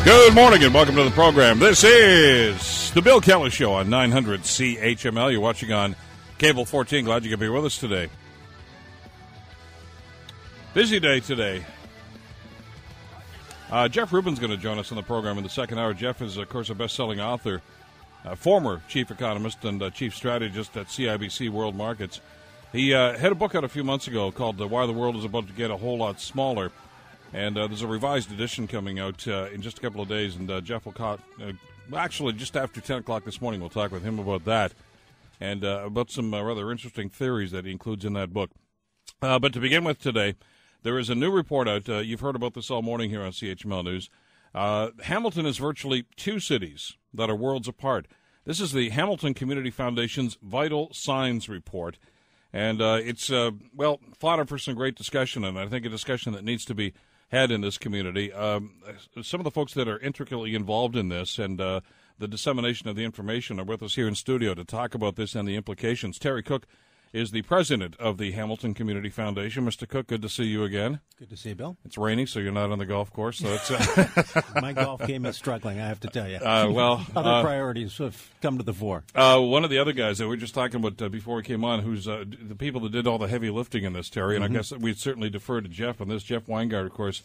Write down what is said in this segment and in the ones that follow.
Good morning and welcome to the program. This is the Bill Kelly Show on 900 CHML. You're watching on Cable 14. Glad you could be with us today. Busy day today. Jeff Rubin's going to join us on the program in the second hour. Jeff is, of course, a best-selling author, former chief economist and chief strategist at CIBC World Markets. He had a book out a few months ago called Why the World is About to Get a Whole Lot Smaller. And there's a revised edition coming out in just a couple of days, and Jeff will actually just after 10 o'clock this morning we'll talk with him about that and about some rather interesting theories that he includes in that book. But to begin with today, there is a new report out. You've heard about this all morning here on CHML News. Hamilton is virtually two cities that are worlds apart. This is the Hamilton Community Foundation's Vital Signs Report, and it's, fodder for some great discussion, and I think a discussion that needs to be had in this community. Some of the folks that are intricately involved in this and the dissemination of the information are with us here in studio to talk about this and the implications. Terry Cooke is the president of the Hamilton Community Foundation. Mr. Cooke, good to see you again. Good to see you, Bill. It's raining, so you're not on the golf course. So it's my golf game is struggling, I have to tell you. Other priorities have come to the fore. One of the other guys that we were just talking about before we came on, who's the people that did all the heavy lifting in this, Terry, and I guess we'd certainly defer to Jeff on this. Jeff Wingard, of course,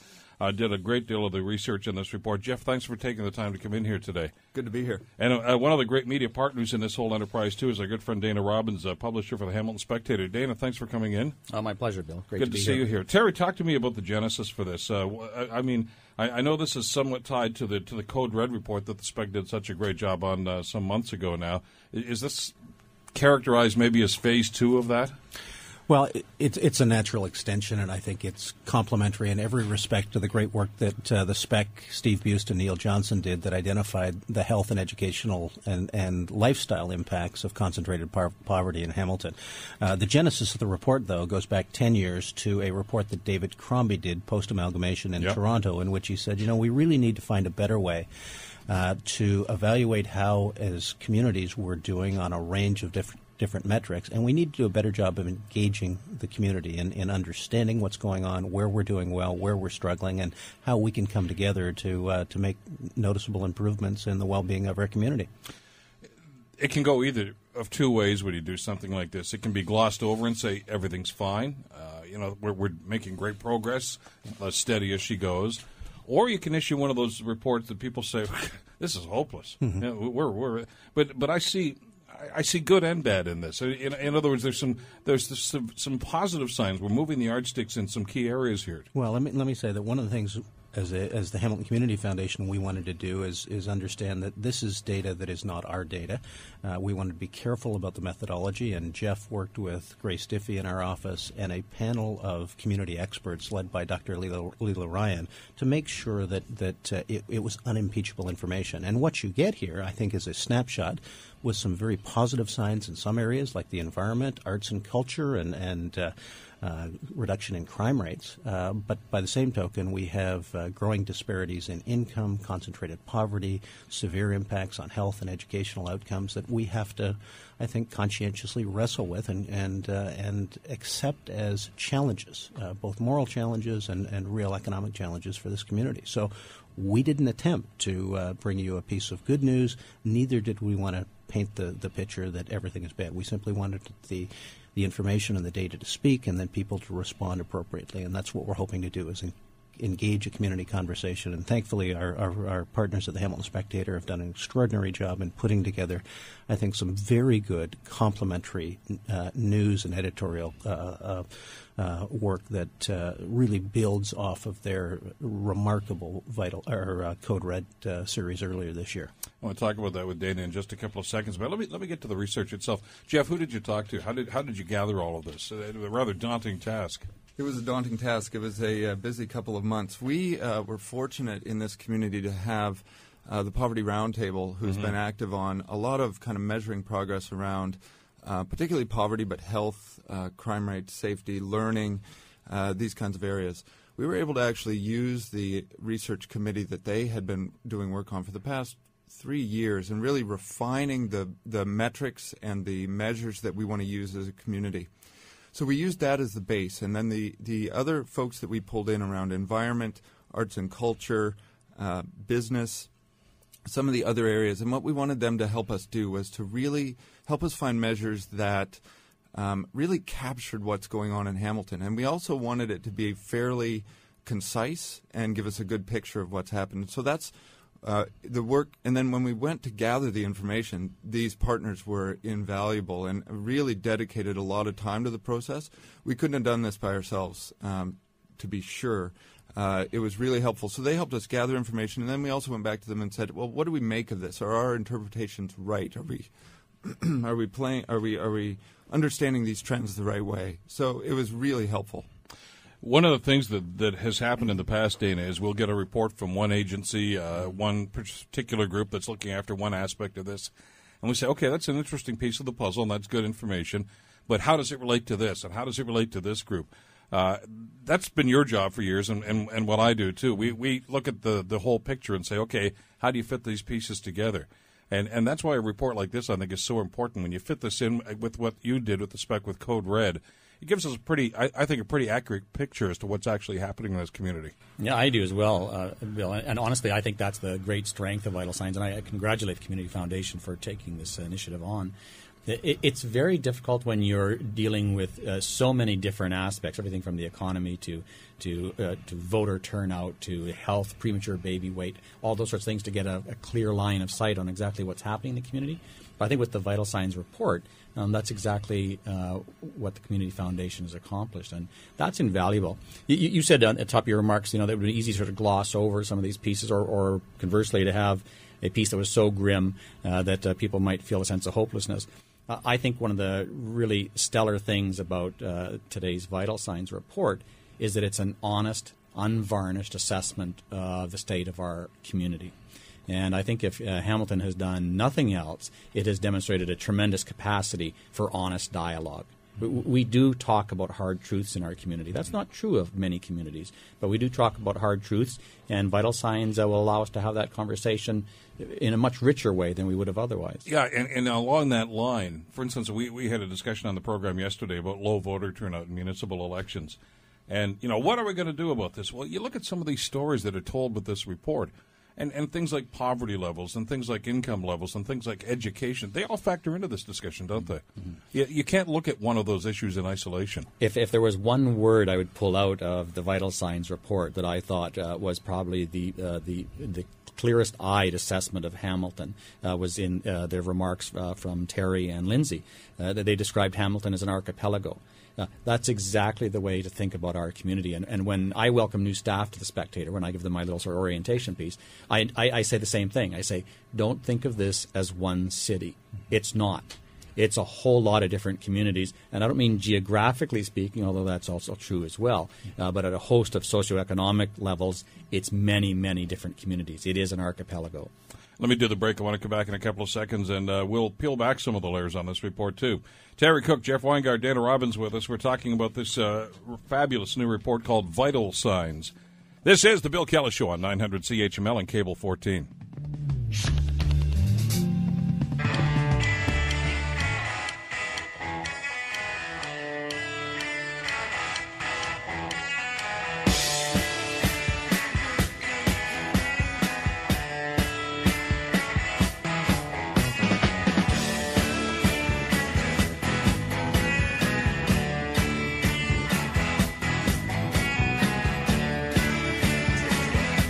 did a great deal of the research in this report. Jeff, thanks for taking the time to come in here today. Good to be here. And one of the great media partners in this whole enterprise, too, is our good friend Dana Robbins, publisher for the Hamilton Spectator. Dana, thanks for coming in. My pleasure, Bill. Great to be Good to see you here. Terry, talk to me about the genesis for this. I know this is somewhat tied to the Code Red report that the Spec did such a great job on some months ago now. Is this characterized maybe as phase two of that? Well, it's a natural extension, and I think it's complementary in every respect to the great work that the Spec, Steve Bust, and Neil Johnson did that identified the health and educational and lifestyle impacts of concentrated poverty in Hamilton. The genesis of the report, though, goes back 10 years to a report that David Crombie did post-amalgamation in Toronto, in which he said, we really need to find a better way to evaluate how, as communities, we're doing on a range of different metrics, and we need to do a better job of engaging the community in understanding what's going on, where we're doing well, where we're struggling, and how we can come together to make noticeable improvements in the well-being of our community. It can go either of two ways when you do something like this. It can be glossed over and say everything's fine. We're making great progress, steady as she goes. Or you can issue one of those reports that people say, this is hopeless. Mm-hmm. But I see good and bad in this. In other words, there's some positive signs. We're moving the yardsticks in some key areas here. Well, let me say that one of the things as the Hamilton Community Foundation we wanted to do is understand that this is data that is not our data. We wanted to be careful about the methodology, and Jeff worked with Grace Diffie in our office and a panel of community experts led by Dr. Leela Ryan to make sure that it was unimpeachable information. And what you get here, I think, is a snapshot with some very positive signs in some areas like the environment, arts and culture, and reduction in crime rates. But by the same token, we have growing disparities in income, concentrated poverty, severe impacts on health and educational outcomes that we have to, I think, conscientiously wrestle with and accept as challenges, both moral challenges and real economic challenges for this community. So we didn't attempt to bring you a piece of good news. Neither did we want to paint the picture that everything is bad. We simply wanted the information and the data to speak and then people to respond appropriately. And that's what we're hoping to do is engage a community conversation. And thankfully, our partners at the Hamilton Spectator have done an extraordinary job in putting together, I think, some very good complementary news and editorial work that really builds off of their remarkable Code Red series earlier this year. I want to talk about that with Dana in just a couple of seconds, but let me get to the research itself. Jeff, who did you talk to? How did you gather all of this? A rather daunting task. It was a daunting task. It was a busy couple of months. We were fortunate in this community to have the Poverty Roundtable, who's been active on a lot of kind of measuring progress around particularly poverty, but health, crime rate, safety, learning, these kinds of areas. We were able to actually use the research committee that they had been doing work on for the past 3 years and really refining the metrics and the measures that we want to use as a community. So we used that as the base, and then the other folks that we pulled in around environment, arts and culture, business, some of the other areas. And what we wanted them to help us do was to really help us find measures that really captured what's going on in Hamilton. And we also wanted it to be fairly concise and give us a good picture of what's happened. So that's the work. And then when we went to gather the information, these partners were invaluable and really dedicated a lot of time to the process. We couldn't have done this by ourselves, to be sure. It was really helpful. So they helped us gather information, and then we also went back to them and said, well, what do we make of this? Are our interpretations right? Are we are we understanding these trends the right way? So it was really helpful. One of the things that has happened in the past, Dana, is we'll get a report from one agency, one particular group that's looking after one aspect of this, and we say, okay, that's an interesting piece of the puzzle, and that's good information, but how does it relate to this, and how does it relate to this group? That's been your job for years, and what I do, too. We look at the whole picture and say, okay, how do you fit these pieces together? And that's why a report like this, I think, is so important. When you fit this in with what you did with the spec with Code Red, it gives us a pretty accurate picture as to what's actually happening in this community. Yeah, I do as well, Bill. And honestly, I think that's the great strength of Vital Signs, and I congratulate the Community Foundation for taking this initiative on. It's very difficult when you're dealing with so many different aspects, everything from the economy to voter turnout to health, premature baby weight, all those sorts of things, to get a clear line of sight on exactly what's happening in the community. But I think with the Vital Signs report, that's exactly what the Community Foundation has accomplished, and that's invaluable. You said at the top of your remarks, that it would be easy to sort of gloss over some of these pieces, or conversely to have a piece that was so grim that people might feel a sense of hopelessness. I think one of the really stellar things about today's Vital Signs report is that it's an honest, unvarnished assessment of the state of our community. And I think if Hamilton has done nothing else, it has demonstrated a tremendous capacity for honest dialogue. We do talk about hard truths in our community. That's not true of many communities, but we do talk about hard truths, and Vital Signs will allow us to have that conversation in a much richer way than we would have otherwise. Yeah, and along that line, for instance, we had a discussion on the program yesterday about low voter turnout in municipal elections. And, what are we going to do about this? Well, you look at some of these stories that are told with this report, and things like poverty levels and things like income levels and things like education, they all factor into this discussion, don't they? Mm-hmm. You can't look at one of those issues in isolation. If there was one word I would pull out of the Vital Signs report that I thought was probably the clearest-eyed assessment of Hamilton was in their remarks from Terry and Lindsay. They described Hamilton as an archipelago. That's exactly the way to think about our community. And when I welcome new staff to the Spectator, when I give them my little sort of orientation piece, I say the same thing. I say, don't think of this as one city. It's not. It's a whole lot of different communities. And I don't mean geographically speaking, although that's also true as well, but at a host of socioeconomic levels, it's many, many different communities. It is an archipelago. Let me do the break. I want to come back in a couple of seconds, and we'll peel back some of the layers on this report, too. Terry Cooke, Jeff Wingard, Dana Robbins with us. We're talking about this fabulous new report called Vital Signs. This is the Bill Kelly Show on 900 CHML and Cable 14.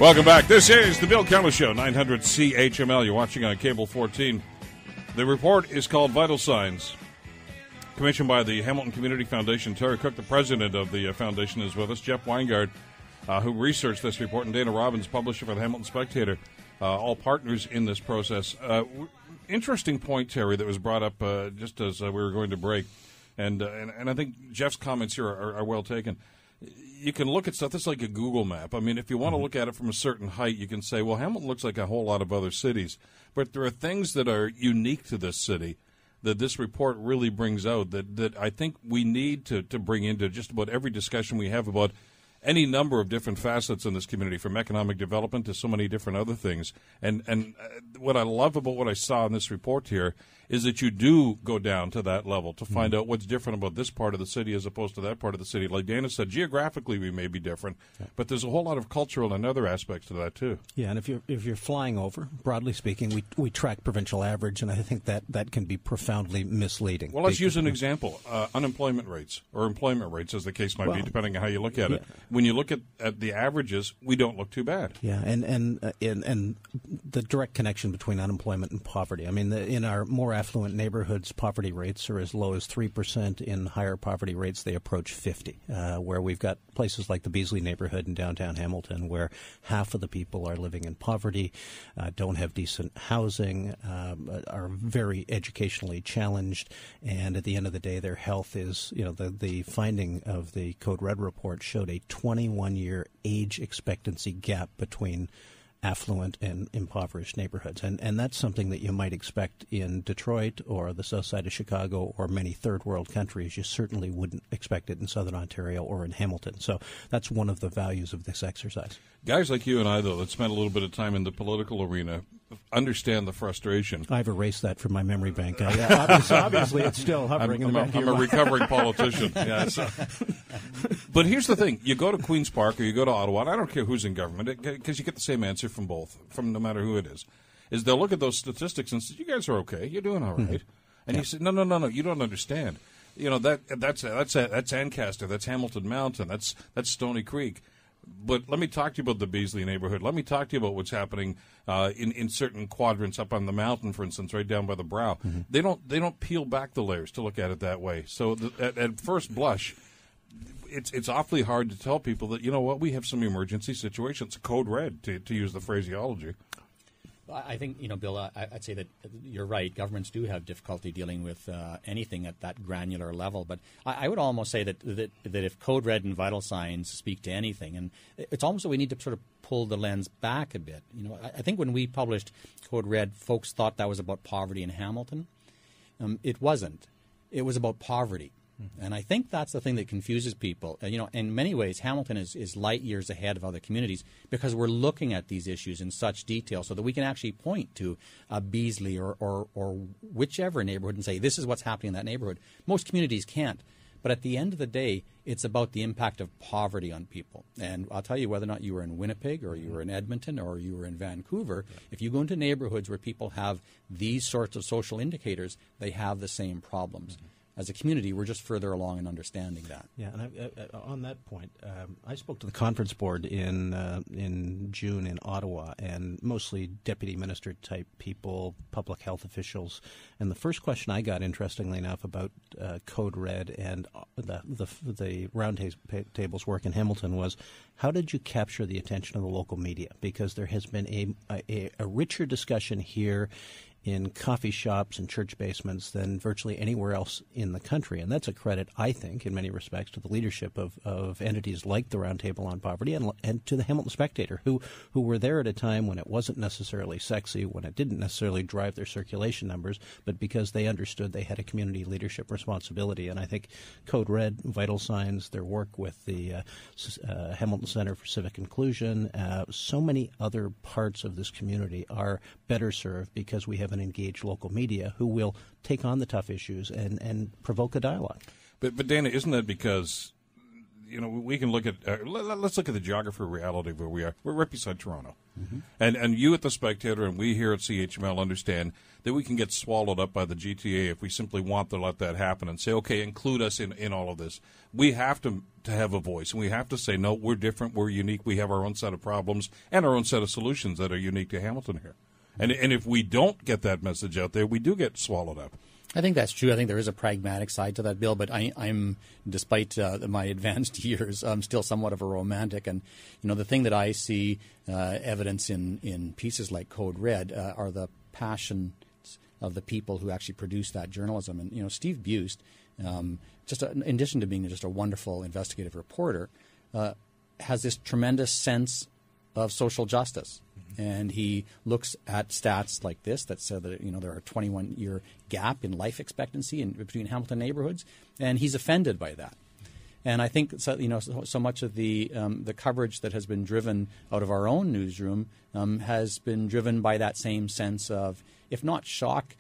Welcome back. This is the Bill Kelly Show, 900 CHML. You're watching on Cable 14. The report is called Vital Signs, commissioned by the Hamilton Community Foundation. Terry Cooke, the president of the foundation, is with us. Jeff Wingard, who researched this report, and Dana Robbins, publisher for the Hamilton Spectator, all partners in this process. Interesting point, Terry, that was brought up just as we were going to break, and I think Jeff's comments here are well taken. You can look at stuff that's like a Google map. I mean, if you want to look at it from a certain height, you can say, well, Hamilton looks like a whole lot of other cities. But there are things that are unique to this city that this report really brings out that I think we need to bring into just about every discussion we have about any number of different facets in this community, from economic development to so many different other things. And what I love about what I saw in this report here is that you do go down to that level to find out what's different about this part of the city as opposed to that part of the city. Like Dana said, geographically we may be different, but there's a whole lot of cultural and other aspects to that too. Yeah, and if you're flying over, broadly speaking, we track provincial average, and I think that can be profoundly misleading. Well, let's use an example: unemployment rates or employment rates, as the case might be, depending on how you look at it. When you look at the averages, we don't look too bad. Yeah, and the direct connection between unemployment and poverty. I mean, in our more affluent neighborhoods, poverty rates are as low as 3%. In higher poverty rates, they approach 50, where we've got places like the Beasley neighborhood in downtown Hamilton, where half of the people are living in poverty, don't have decent housing, are very educationally challenged, and at the end of the day, their health is, the finding of the Code Red report showed a 21-year age expectancy gap between affluent and impoverished neighborhoods. And that's something that you might expect in Detroit or the south side of Chicago or many third world countries. You certainly wouldn't expect it in southern Ontario or in Hamilton. So that's one of the values of this exercise. Guys like you and I, though, that spent a little bit of time in the political arena, understand the frustration. I've erased that from my memory bank. Obviously, it's still hovering in the back of your I'm a mind. recovering politician. Yeah, so. But here's the thing. You go to Queen's Park or you go to Ottawa, and I don't care who's in government, because you get the same answer from both, from no matter who it is they'll look at those statistics and say, you guys are okay. You're doing all right. And you say, no, you don't understand. That's Ancaster, that's Hamilton Mountain, that's Stony Creek. But let me talk to you about the Beasley neighborhood. Let me talk to you about what's happening in certain quadrants up on the mountain, for instance, right down by the brow. They don't peel back the layers to look at it that way. So at first blush, it's awfully hard to tell people that, we have some emergency situations. Code red, to use the phraseology. I think, Bill, I'd say that you're right. Governments do have difficulty dealing with anything at that granular level. But I would almost say that if Code Red and vital signs speak to anything, and it's almost that we need to sort of pull the lens back a bit. I think when we published Code Red, folks thought that was about poverty in Hamilton. It wasn't. It was about poverty. And I think that's the thing that confuses people. In many ways, Hamilton is light years ahead of other communities because we're looking at these issues in such detail so that we can actually point to Beasley or whichever neighborhood and say, this is what's happening in that neighborhood. Most communities can't. But at the end of the day, it's about the impact of poverty on people. And I'll tell you, whether or not you were in Winnipeg or you were in Edmonton or you were in Vancouver, if you go into neighborhoods where people have these sorts of social indicators, they have the same problems. As a community, we're just further along in understanding that. Yeah, and on that point, I spoke to the conference board in June in Ottawa, and mostly deputy minister type people, public health officials. And the first question I got, interestingly enough, about Code Red and the roundtable's work in Hamilton was, how did you capture the attention of the local media? Because there has been a richer discussion here in coffee shops and church basements than virtually anywhere else in the country. And that's a credit, I think, in many respects, to the leadership of entities like the Roundtable on Poverty and to the Hamilton Spectator, who were there at a time when it wasn't necessarily sexy, when it didn't necessarily drive their circulation numbers, but because they understood they had a community leadership responsibility. And I think Code Red, Vital Signs, their work with the Hamilton Center for Civic Inclusion, so many other parts of this community are better served because we have an engaged local media who will take on the tough issues and provoke a dialogue. But Dana, isn't that because, we can look at, let's look at the geography reality of where we are. We're right beside Toronto. Mm-hmm. And you at the Spectator and we here at CHML understand that we can get swallowed up by the GTA if we simply want to let that happen and say, okay, include us in all of this. We have to have a voice, and we have to say, no, we're different, we're unique, we have our own set of problems and our own set of solutions that are unique to Hamilton here. And if we don't get that message out there, we do get swallowed up. I think that's true. I think there is a pragmatic side to that, Bill, but I'm despite my advanced years, I'm still somewhat of a romantic. And, the thing that I see evidence in pieces like Code Red are the passion of the people who actually produce that journalism. And, Steve Buist, in addition to being just a wonderful investigative reporter, has this tremendous sense of social justice. And he looks at stats like this that say that there are a 21-year gap in life expectancy between Hamilton neighborhoods, and he's offended by that. And I think so much of the coverage that has been driven out of our own newsroom has been driven by that same sense of, if not shock,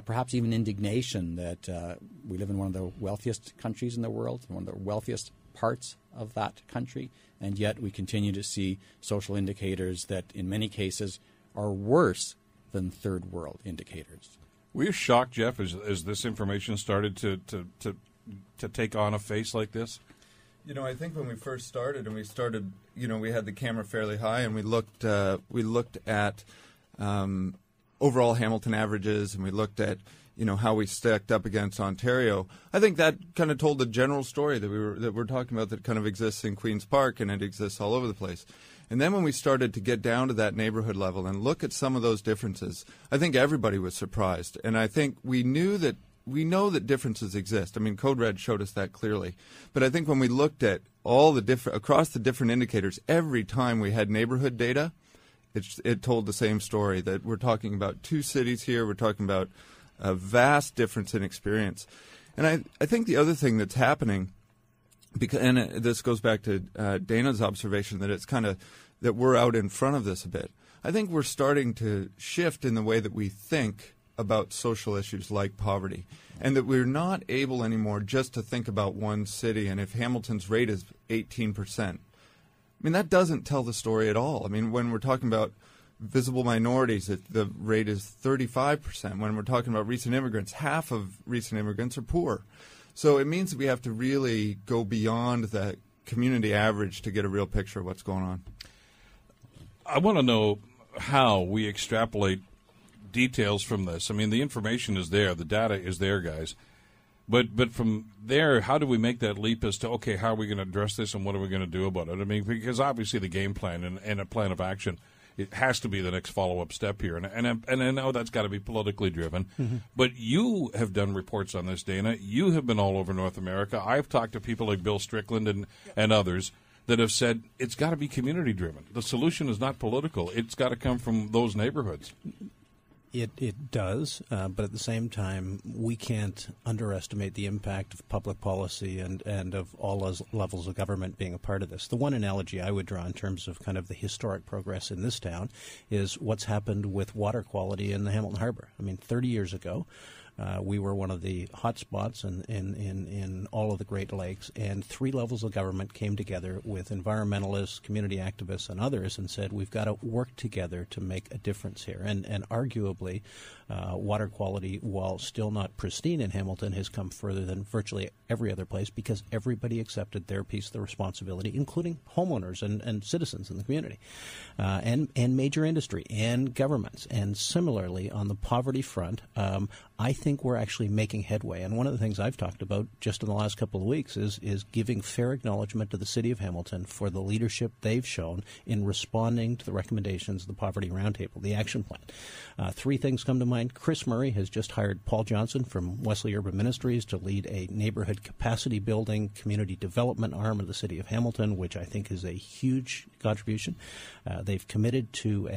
perhaps even indignation that we live in one of the wealthiest countries in the world, one of the wealthiest parts of that country, and yet we continue to see social indicators that in many cases are worse than third world indicators. Were you shocked, Jeff, as this information started to take on a face like this? You know, I think when we first started, we had the camera fairly high, and we looked at overall Hamilton averages, and we looked at how we stacked up against Ontario. I think that kind of told the general story that we're talking about, that kind of exists in Queen's Park and it exists all over the place. And then when we started to get down to that neighborhood level and look at some of those differences, I think everybody was surprised. And I think we know that differences exist. I mean, Code Red showed us that clearly. But I think when we looked at all the across the different indicators, every time we had neighborhood data, it told the same story, that we're talking about two cities here. We're talking about a vast difference in experience. And I think the other thing that's happening, and this goes back to Dana's observation, that it's kind of that we're out in front of this a bit. I think we're starting to shift in the way that we think about social issues like poverty, and that we're not able anymore just to think about one city. And if Hamilton's rate is 18%, I mean, that doesn't tell the story at all. I mean, when we're talking about visible minorities, the rate is 35%. When we're talking about recent immigrants, half of recent immigrants are poor. So it means that we have to really go beyond the community average to get a real picture of what's going on. I want to know how we extrapolate details from this. I mean, the information is there, the data is there, guys. But from there, how do we make that leap as to, okay, how are we going to address this and what are we going to do about it? I mean, because obviously the game plan and a plan of action, it has to be the next follow-up step here. And I know that's got to be politically driven. Mm-hmm. But you have done reports on this, Dana. You have been all over North America. I've talked to people like Bill Strickland and others that have said it's got to be community-driven. The solution is not political. It's got to come from those neighborhoods. It does, but at the same time, we can't underestimate the impact of public policy and of all levels of government being a part of this. The one analogy I would draw in terms of kind of the historic progress in this town is what's happened with water quality in the Hamilton Harbor. I mean, 30 years ago, we were one of the hot spots in all of the Great Lakes, and three levels of government came together with environmentalists, community activists, and others and said, we've got to work together to make a difference here. And arguably, water quality, while still not pristine in Hamilton, has come further than virtually every other place because everybody accepted their piece of the responsibility, including homeowners and citizens in the community, and major industry and governments. And similarly, on the poverty front, I think we're actually making headway. And one of the things I've talked about just in the last couple of weeks is giving fair acknowledgement to the City of Hamilton for the leadership they've shown in responding to the recommendations of the Poverty Roundtable, the action plan. Three things come to mind. Chris Murray has just hired Paul Johnson from Wesley Urban Ministries to lead a neighborhood capacity building community development arm of the City of Hamilton, which I think is a huge contribution. They've committed to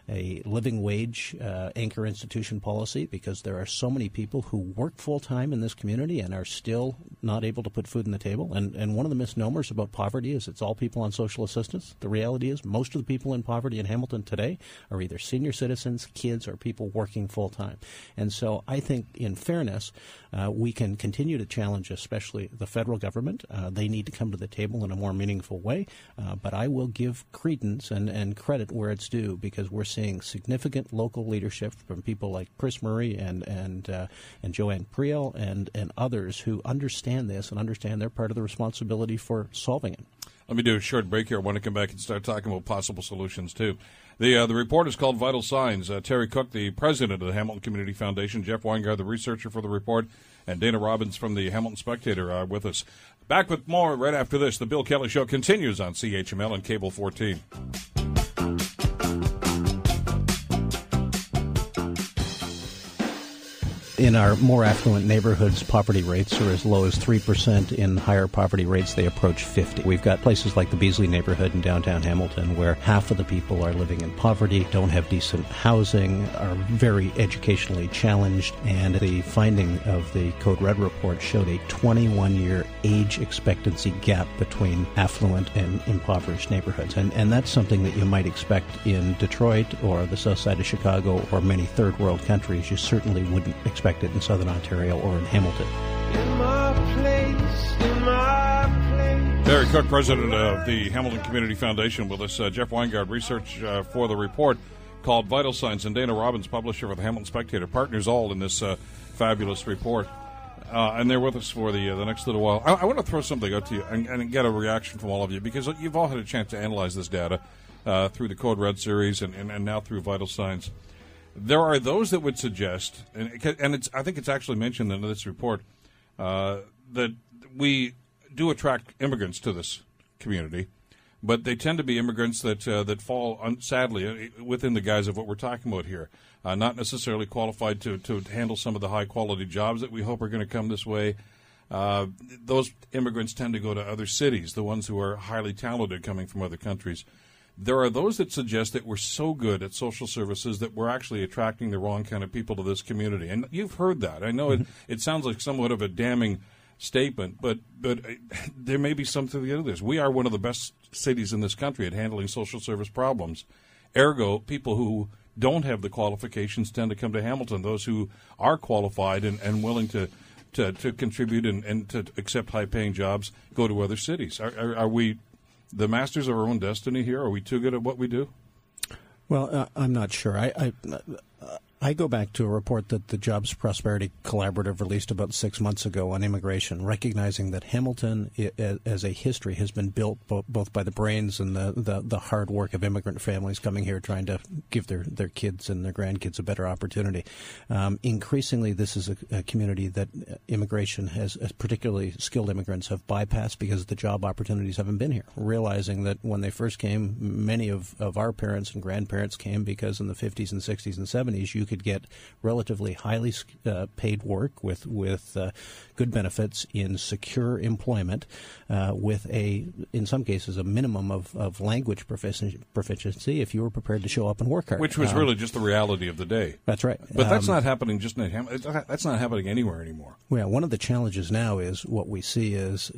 a living wage anchor institution policy because there are so many people who work full-time in this community and are still not able to put food on the table. And one of the misnomers about poverty is it's all people on social assistance. The reality is most of the people in poverty in Hamilton today are either senior citizens, kids, or people working full-time. And so I think, in fairness, we can continue to challenge especially the federal government. They need to come to the table in a more meaningful way. But I will give credence and credit where it's due because we're seeing significant local leadership from people like Chris Murray and Joanne Priel and others who understand this and understand they're part of the responsibility for solving it. Let me do a short break here. I want to come back and start talking about possible solutions, too. The report is called Vital Signs. Terry Cooke, the president of the Hamilton Community Foundation, Jeff Wingard, the researcher for the report, and Dana Robbins from the Hamilton Spectator are with us. Back with more right after this. The Bill Kelly Show continues on CHML and Cable 14. In our more affluent neighborhoods, poverty rates are as low as 3%. In higher poverty rates, they approach 50. We've got places like the Beasley neighborhood in downtown Hamilton where half of the people are living in poverty, don't have decent housing, are very educationally challenged, and the finding of the Code Red report showed a 21-year age expectancy gap between affluent and impoverished neighborhoods. And that's something that you might expect in Detroit or the south side of Chicago or many third world countries. You certainly wouldn't expect it in Southern Ontario or in Hamilton. Terry Cooke, president of the Hamilton Community Foundation, with us. Jeff Wingard, research for the report called Vital Signs, and Dana Robbins, publisher for the Hamilton Spectator, partners all in this fabulous report. And they're with us for the next little while. I want to throw something out to you and get a reaction from all of you, because you've all had a chance to analyze this data through the Code Red series and now through Vital Signs. There are those that would suggest, and I think it's actually mentioned in this report, that we do attract immigrants to this community, but they tend to be immigrants that fall, sadly, within the guise of what we're talking about here. Not necessarily qualified to handle some of the high-quality jobs that we hope are going to come this way. Those immigrants tend to go to other cities, the ones who are highly talented coming from other countries. There are those that suggest that we're so good at social services that we're actually attracting the wrong kind of people to this community. And you've heard that. I know it sounds like somewhat of a damning statement, but there may be something to this. We are one of the best cities in this country at handling social service problems. Ergo, people who don't have the qualifications tend to come to Hamilton. Those who are qualified and willing to contribute and to accept high-paying jobs go to other cities. Are we the masters of our own destiny here? Are we too good at what we do? Well, I'm not sure. I go back to a report that the Jobs Prosperity Collaborative released about 6 months ago on immigration, recognizing that Hamilton, as a history, has been built both by the brains and the hard work of immigrant families coming here trying to give their kids and their grandkids a better opportunity. Increasingly, this is a community that immigration has, particularly skilled immigrants, have bypassed because the job opportunities haven't been here, realizing that when they first came, many of our parents and grandparents came because in the 50s and 60s and 70s, you could get relatively highly paid work with good benefits in secure employment with in some cases, a minimum of language proficiency if you were prepared to show up and work hard. Which was really just the reality of the day. That's right. But that's not happening just in Hamilton. That's not happening anywhere anymore. Well, one of the challenges now is what we see is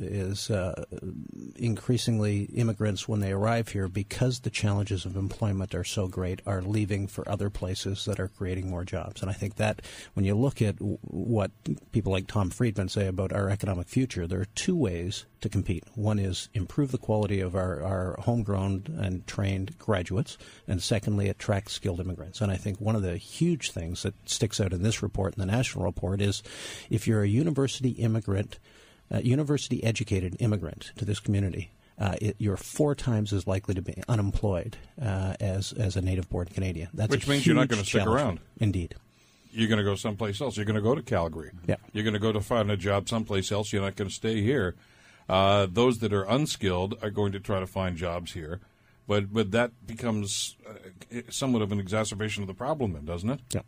increasingly immigrants, when they arrive here, because the challenges of employment are so great, are leaving for other places that are creating more jobs. And I think that when you look at what people like Tom Friedman say about our economic future, there are two ways to compete. One is improve the quality of our homegrown and trained graduates, and secondly, attract skilled immigrants. And I think one of the huge things that sticks out in this report and the national report is if you're a university immigrant, university-educated immigrant to this community, you're 4 times as likely to be unemployed as a native-born Canadian. Which means you're not going to stick around. Indeed. You're going to go someplace else. You're going to go to Calgary. Yeah. You're going to go to find a job someplace else. You're not going to stay here. Those that are unskilled are going to try to find jobs here. But that becomes somewhat of an exacerbation of the problem then, doesn't it? Yeah.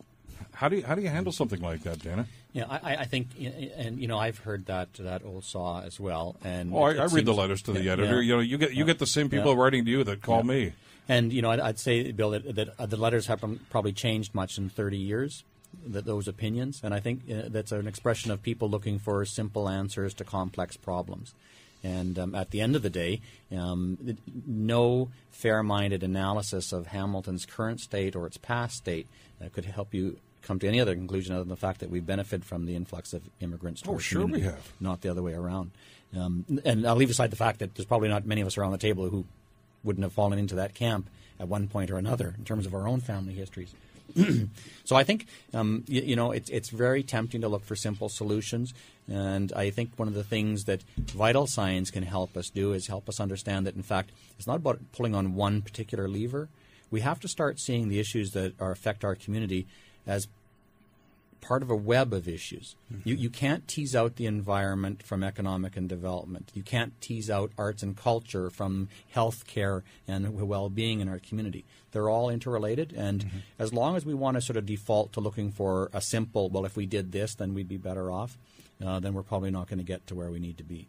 How do you handle something like that, Dana? Yeah, I think, and I've heard that old saw as well. And I read the letters to the editor. Yeah. You get the same people writing to you that call me. And I'd say, Bill, that the letters have probably changed much in 30 years. Those opinions, and I think that's an expression of people looking for simple answers to complex problems. And at the end of the day, no fair-minded analysis of Hamilton's current state or its past state could help you come to any other conclusion other than the fact that we benefit from the influx of immigrants to our community, we have. not the other way around. And I'll leave aside the fact that there's probably not many of us around the table who wouldn't have fallen into that camp at one point or another in terms of our own family histories. So I think, it's very tempting to look for simple solutions. And I think one of the things that Vital Signs can help us do is help us understand that, in fact, it's not about pulling on one particular lever. We have to start seeing the issues that affect our community as part of a web of issues. You can't tease out the environment from economic and development. You can't tease out arts and culture from health care and well-being in our community. They're all interrelated, and as long as we want to sort of default to looking for a simple, well, if we did this, then we'd be better off, then we're probably not going to get to where we need to be.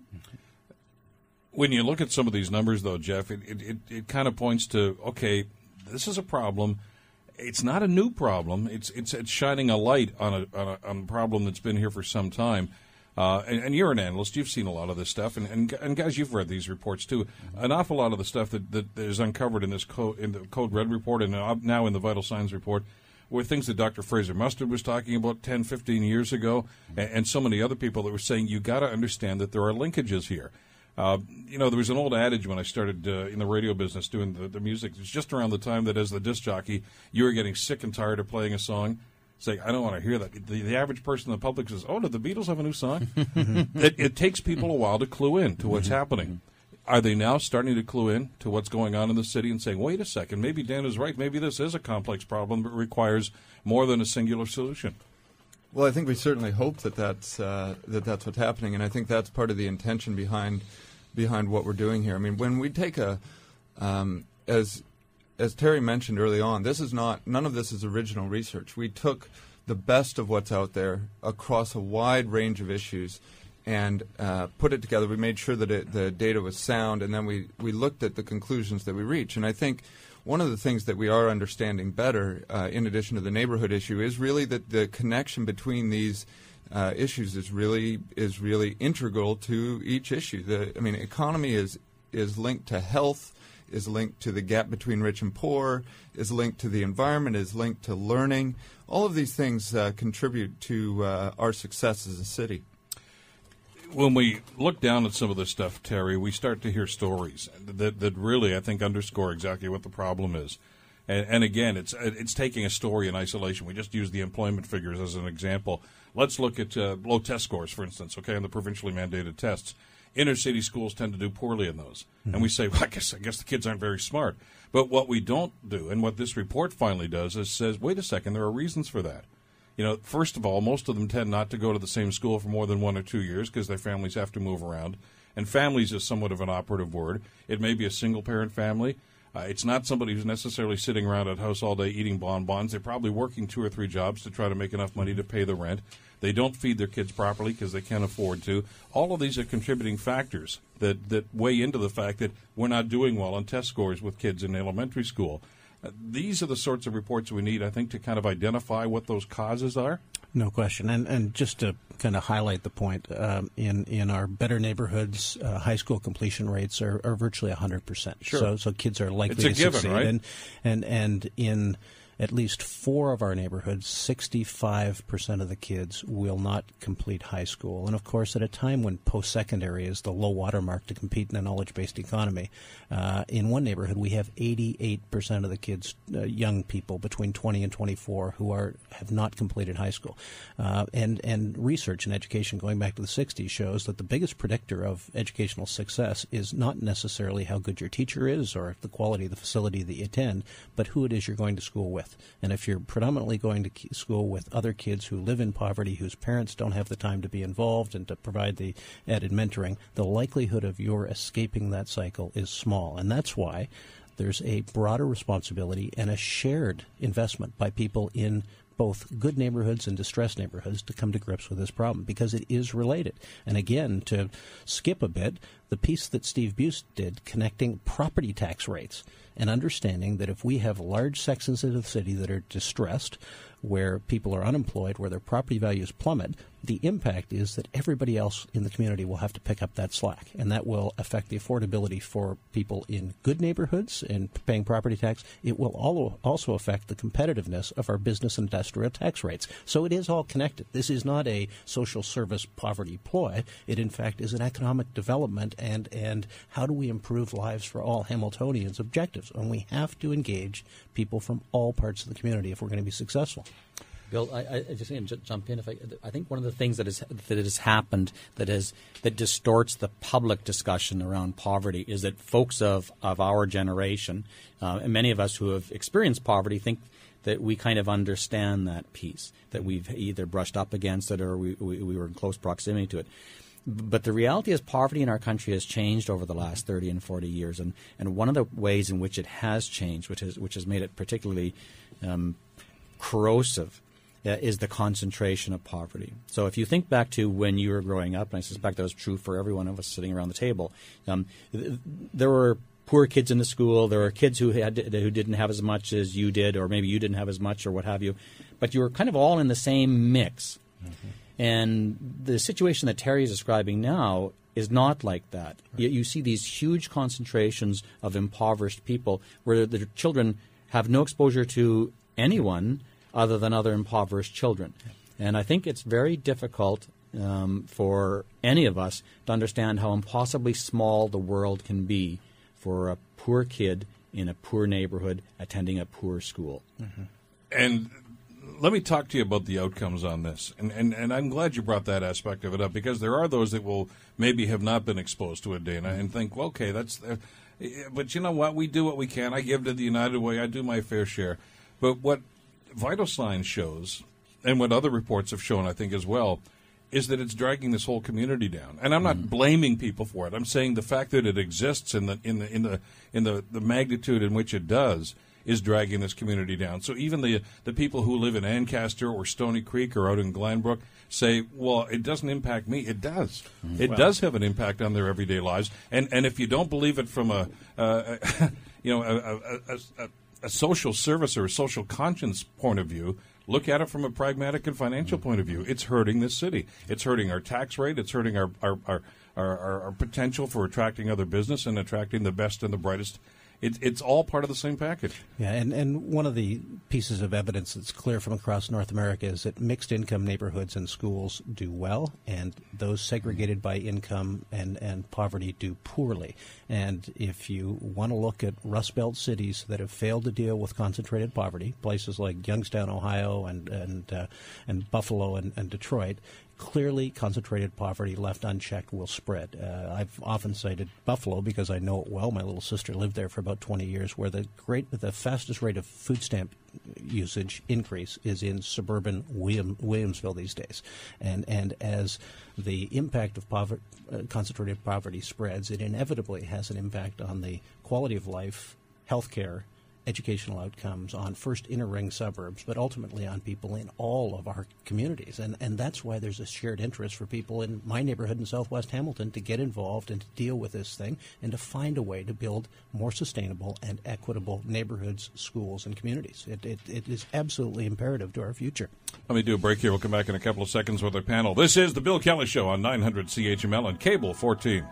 When you look at some of these numbers, though, Jeff, it kind of points to, okay, this is a problem. It's not a new problem. It's shining a light on a problem that's been here for some time. And you're an analyst. You've seen a lot of this stuff, and guys, you've read these reports too. An awful lot of the stuff that is uncovered in this in the Code Red report and now in the Vital Signs report were things that Dr. Fraser Mustard was talking about 10, 15 years ago, and so many other people that were saying you got to understand that there are linkages here. There was an old adage when I started in the radio business doing the music. It's just around the time that as the disc jockey, you were getting sick and tired of playing a song. It's like, I don't want to hear that. The average person in the public says, oh, did the Beatles have a new song? It takes people a while to clue in to what's happening. Are they now starting to clue in to what's going on in the city and saying, wait a second, maybe Dan is right. Maybe this is a complex problem that requires more than a singular solution? Well, I think we certainly hope that's what's happening, and I think that's part of the intention behind what we're doing here. I mean, when we take as Terry mentioned early on, none of this is original research. We took the best of what's out there across a wide range of issues and put it together. We made sure that the data was sound, and then we looked at the conclusions that we reached. And I think one of the things that we are understanding better, in addition to the neighborhood issue, is really that the connection between these issues is really integral to each issue. Economy is linked to health, is linked to the gap between rich and poor, is linked to the environment, is linked to learning. All of these things contribute to our success as a city. When we look down at some of this stuff, Terry, we start to hear stories that really, I think, underscore exactly what the problem is. And again, it's taking a story in isolation. We just use the employment figures as an example. Let's look at low test scores, for instance, on the provincially mandated tests. Inner city schools tend to do poorly in those. And we say, well, I guess the kids aren't very smart. But what we don't do, and what this report finally does, is says, wait a second, there are reasons for that. First of all, most of them tend not to go to the same school for more than 1 or 2 years because their families have to move around. And families is somewhat of an operative word. It may be a single-parent family. It's not somebody who's necessarily sitting around at house all day eating bonbons. They're probably working 2 or 3 jobs to try to make enough money to pay the rent. They don't feed their kids properly because they can't afford to. All of these are contributing factors that weigh into the fact that we're not doing well on test scores with kids in elementary school. These are the sorts of reports we need, I think, to kind of identify what those causes are. No question. And just to kind of highlight the point, in our better neighborhoods, high school completion rates are virtually 100%. Sure. So kids are likely it's a to given, succeed. Right? And in at least 4 of our neighborhoods, 65% of the kids will not complete high school. And, of course, at a time when post-secondary is the low watermark to compete in a knowledge-based economy, in one neighborhood we have 88% of the kids, young people between 20 and 24, who have not completed high school. And research in education going back to the 60s shows that the biggest predictor of educational success is not necessarily how good your teacher is or the quality of the facility that you attend, but who it is you're going to school with. And if you're predominantly going to school with other kids who live in poverty, whose parents don't have the time to be involved and to provide the added mentoring, the likelihood of your escaping that cycle is small. And that's why there's a broader responsibility and a shared investment by people in both good neighborhoods and distressed neighborhoods to come to grips with this problem, because it is related. And again, to skip a bit, the piece that Steve Buse did connecting property tax rates and understanding that if we have large sections of the city that are distressed, where people are unemployed, where their property values plummet, the impact is that everybody else in the community will have to pick up that slack, and that will affect the affordability for people in good neighborhoods and paying property tax. It will also affect the competitiveness of our business and industrial tax rates. So it is all connected. This is not a social service poverty ploy. It, in fact, is an economic development and how do we improve lives for all Hamiltonians objectives. And we have to engage people from all parts of the community if we're going to be successful. Bill, I just want to jump in. I think one of the things that has happened that distorts the public discussion around poverty is that folks of our generation, and many of us who have experienced poverty, think that we kind of understand that piece, that we've either brushed up against it or we were in close proximity to it. But the reality is poverty in our country has changed over the last 30 and 40 years. And one of the ways in which it has changed, which has made it particularly corrosive, is the concentration of poverty. So if you think back to when you were growing up, and I suspect that was true for every one of us sitting around the table, there were poor kids in the school. There were kids who didn't have as much as you did, or maybe you didn't have as much, or what have you. But you were kind of all in the same mix. Mm-hmm. And the situation that Terry is describing now is not like that. Right. You see these huge concentrations of impoverished people where the children have no exposure to anyone other than other impoverished children. And I think it's very difficult for any of us to understand how impossibly small the world can be for a poor kid in a poor neighborhood attending a poor school. Mm-hmm. And let me talk to you about the outcomes on this. And I'm glad you brought that aspect of it up, because there are those that will maybe have not been exposed to it, Dana, and think, well, okay, that's but you know what? We do what we can. I give to the United Way. I do my fair share. But what Vital Signs shows, and what other reports have shown, I think, as well, is that it's dragging this whole community down. And I'm not blaming people for it. I'm saying the fact that it exists in the magnitude in which it does is dragging this community down. So even the people who live in Ancaster or Stony Creek or out in Glenbrook say, well, it doesn't impact me. It does. It does have an impact on their everyday lives. And if you don't believe it from a social service or a social conscience point of view, look at it from a pragmatic and financial point of view. It's hurting this city. It's hurting our tax rate. It's hurting our potential for attracting other business and attracting the best and the brightest. It's all part of the same package. Yeah, and one of the pieces of evidence that's clear from across North America is that mixed-income neighborhoods and schools do well, and those segregated by income and poverty do poorly. And if you want to look at Rust Belt cities that have failed to deal with concentrated poverty, places like Youngstown, Ohio, and Buffalo and Detroit, clearly concentrated poverty left unchecked will spread. I've often cited Buffalo because I know it well. My little sister lived there for about 20 years, where the fastest rate of food stamp usage increase is in suburban Williamsville these days. And as the impact of concentrated poverty spreads, it inevitably has an impact on the quality of life, health care, educational outcomes on first inner-ring suburbs, but ultimately on people in all of our communities. And that's why there's a shared interest for people in my neighborhood in Southwest Hamilton to get involved and to deal with this thing and to find a way to build more sustainable and equitable neighborhoods, schools, and communities. It is absolutely imperative to our future. Let me do a break here. We'll come back in a couple of seconds with our panel. This is The Bill Kelly Show on 900 CHML and Cable 14.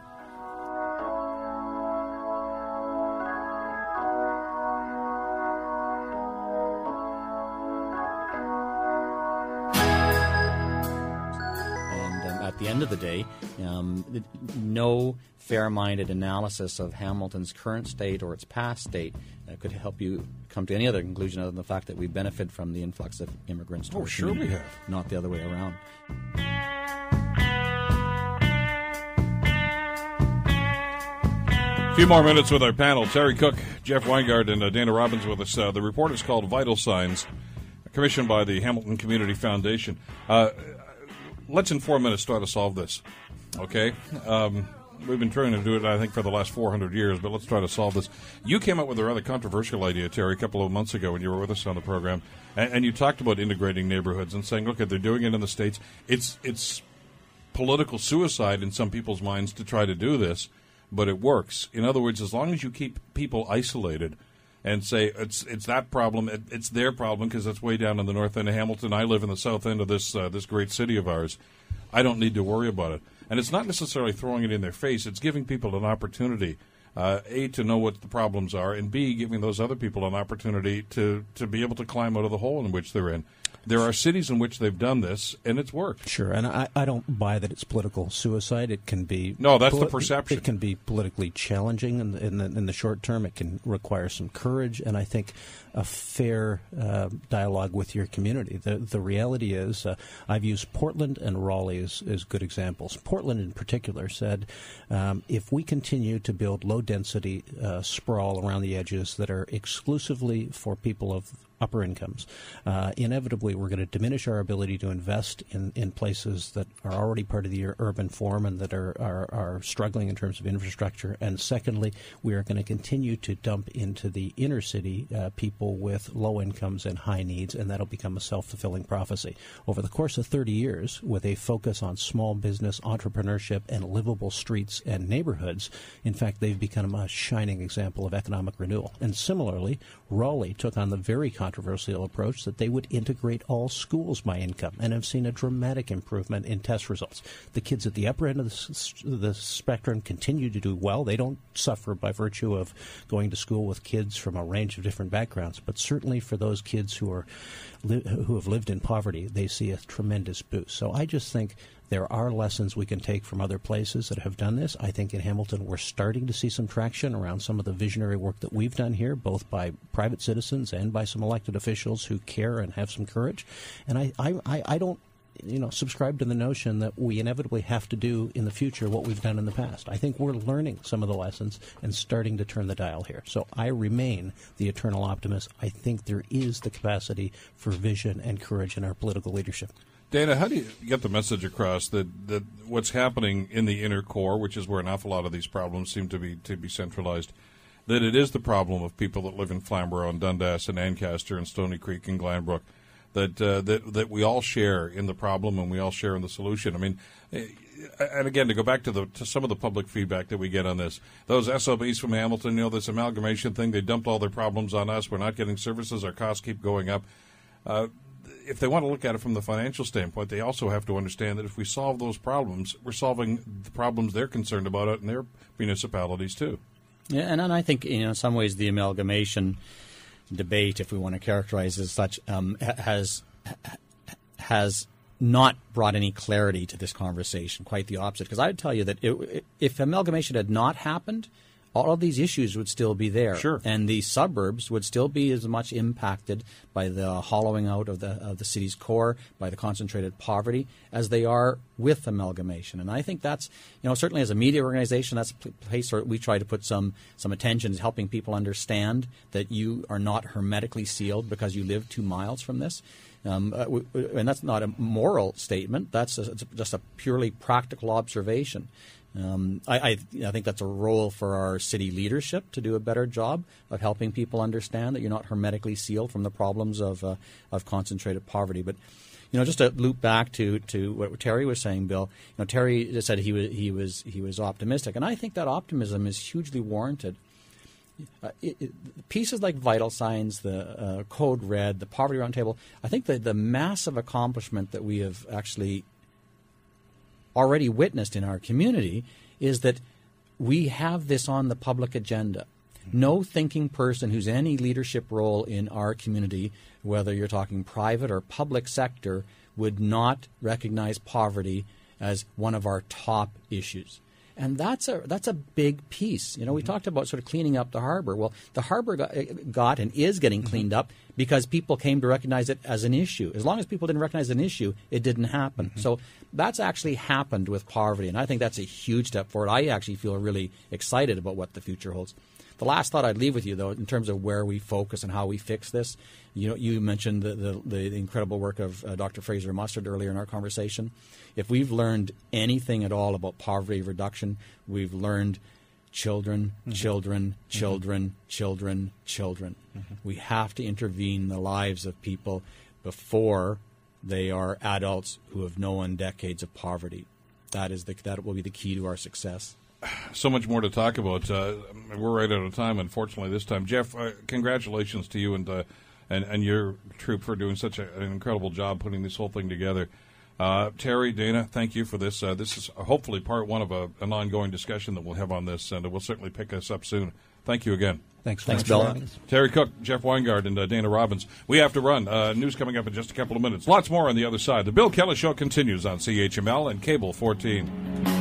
At the end of the day, no fair-minded analysis of Hamilton's current state or its past state could help you come to any other conclusion other than the fact that we benefit from the influx of immigrants to our community, we have. Not the other way around. A few more minutes with our panel. Terry Cooke, Jeff Wingard, and Dana Robbins with us. The report is called Vital Signs, commissioned by the Hamilton Community Foundation. Let's in 4 minutes try to solve this, okay? We've been trying to do it, I think, for the last 400 years, but let's try to solve this. You came up with a rather controversial idea, Terry, a couple of months ago when you were with us on the program, and you talked about integrating neighborhoods and saying, look, they're doing it in the States. It's political suicide in some people's minds to try to do this, but it works. In other words, as long as you keep people isolated and say it's that problem, it's their problem because it's way down in the north end of Hamilton. I live in the south end of this great city of ours. I don't need to worry about it. And it's not necessarily throwing it in their face. It's giving people an opportunity, A, to know what the problems are, and B, giving those other people an opportunity to be able to climb out of the hole in which they're in. There are cities in which they've done this, and it's worked. Sure, and I don't buy that it's political suicide. It can be no, that's the perception. It can be politically challenging in the short term. It can require some courage, and I think a fair dialogue with your community. The reality is, I've used Portland and Raleigh as good examples. Portland, in particular, said if we continue to build low-density sprawl around the edges that are exclusively for people of upper incomes, inevitably we're going to diminish our ability to invest in places that are already part of the urban form and that are struggling in terms of infrastructure. And secondly, we are going to continue to dump into the inner city people with low incomes and high needs, and that'll become a self-fulfilling prophecy. Over the course of 30 years, with a focus on small business, entrepreneurship, and livable streets and neighborhoods, in fact, they've become a shining example of economic renewal. And similarly, Raleigh took on the very controversial approach that they would integrate all schools by income and have seen a dramatic improvement in test results. The kids at the upper end of the spectrum continue to do well. They don't suffer by virtue of going to school with kids from a range of different backgrounds, but certainly for those kids who have lived in poverty, they see a tremendous boost. So I just think there are lessons we can take from other places that have done this. I think in Hamilton we're starting to see some traction around some of the visionary work that we've done here, both by private citizens and by some elected officials who care and have some courage. And I don't subscribe to the notion that we inevitably have to do in the future what we've done in the past. I think we're learning some of the lessons and starting to turn the dial here. So I remain the eternal optimist. I think there is the capacity for vision and courage in our political leadership. Dana, how do you get the message across that what's happening in the inner core, which is where an awful lot of these problems seem to be centralized, that it is the problem of people that live in Flamborough and Dundas and Ancaster and Stony Creek and Glanbrook, that we all share in the problem and we all share in the solution? I mean, and again, to go back to some of the public feedback that we get on this, those SOBs from Hamilton, this amalgamation thing, they dumped all their problems on us. We're not getting services. Our costs keep going up. If they want to look at it from the financial standpoint, they also have to understand that if we solve those problems, we're solving the problems they're concerned about in their municipalities too. Yeah, and I think in some ways the amalgamation debate, if we want to characterize it as such, has not brought any clarity to this conversation. Quite the opposite, because I would tell you that if amalgamation had not happened, all of these issues would still be there. Sure. And the suburbs would still be as much impacted by the hollowing out of the city's core, by the concentrated poverty, as they are with amalgamation. And I think that's, certainly as a media organization, that's a place where we try to put some attention is helping people understand that you are not hermetically sealed because you live 2 miles from this. And that's not a moral statement. That's just a purely practical observation. I think that's a role for our city leadership to do a better job of helping people understand that you're not hermetically sealed from the problems of concentrated poverty. But just to loop back to what Terry was saying, Bill. Terry said he was optimistic, and I think that optimism is hugely warranted. Pieces like Vital Signs, the Code Red, the Poverty Roundtable, I think that the massive accomplishment that we have actually already witnessed in our community is that we have this on the public agenda. No thinking person who's in any leadership role in our community, whether you're talking private or public sector, would not recognize poverty as one of our top issues. And that's a big piece. We talked about sort of cleaning up the harbor. Well, the harbor got and is getting cleaned up because people came to recognize it as an issue. As long as people didn't recognize an issue, it didn't happen. So that's actually happened with poverty, and I think that's a huge step forward. I actually feel really excited about what the future holds. The last thought I'd leave with you, though, in terms of where we focus and how we fix this, you mentioned the incredible work of Dr. Fraser Mustard earlier in our conversation. If we've learned anything at all about poverty reduction, we've learned children. We have to intervene in the lives of people before they are adults who have known decades of poverty. That will be the key to our success. So much more to talk about. We're right out of time, unfortunately, this time. Jeff, congratulations to you and your troop for doing such an incredible job putting this whole thing together. Terry, Dana, thank you for this. This is hopefully part one of an ongoing discussion that we'll have on this, and we'll certainly pick us up soon. Thank you again. Thanks, Bill. Terry Cooke, Jeff Wingard, and Dana Robbins. We have to run. News coming up in just a couple of minutes. Lots more on the other side. The Bill Kelly Show continues on CHML and Cable 14.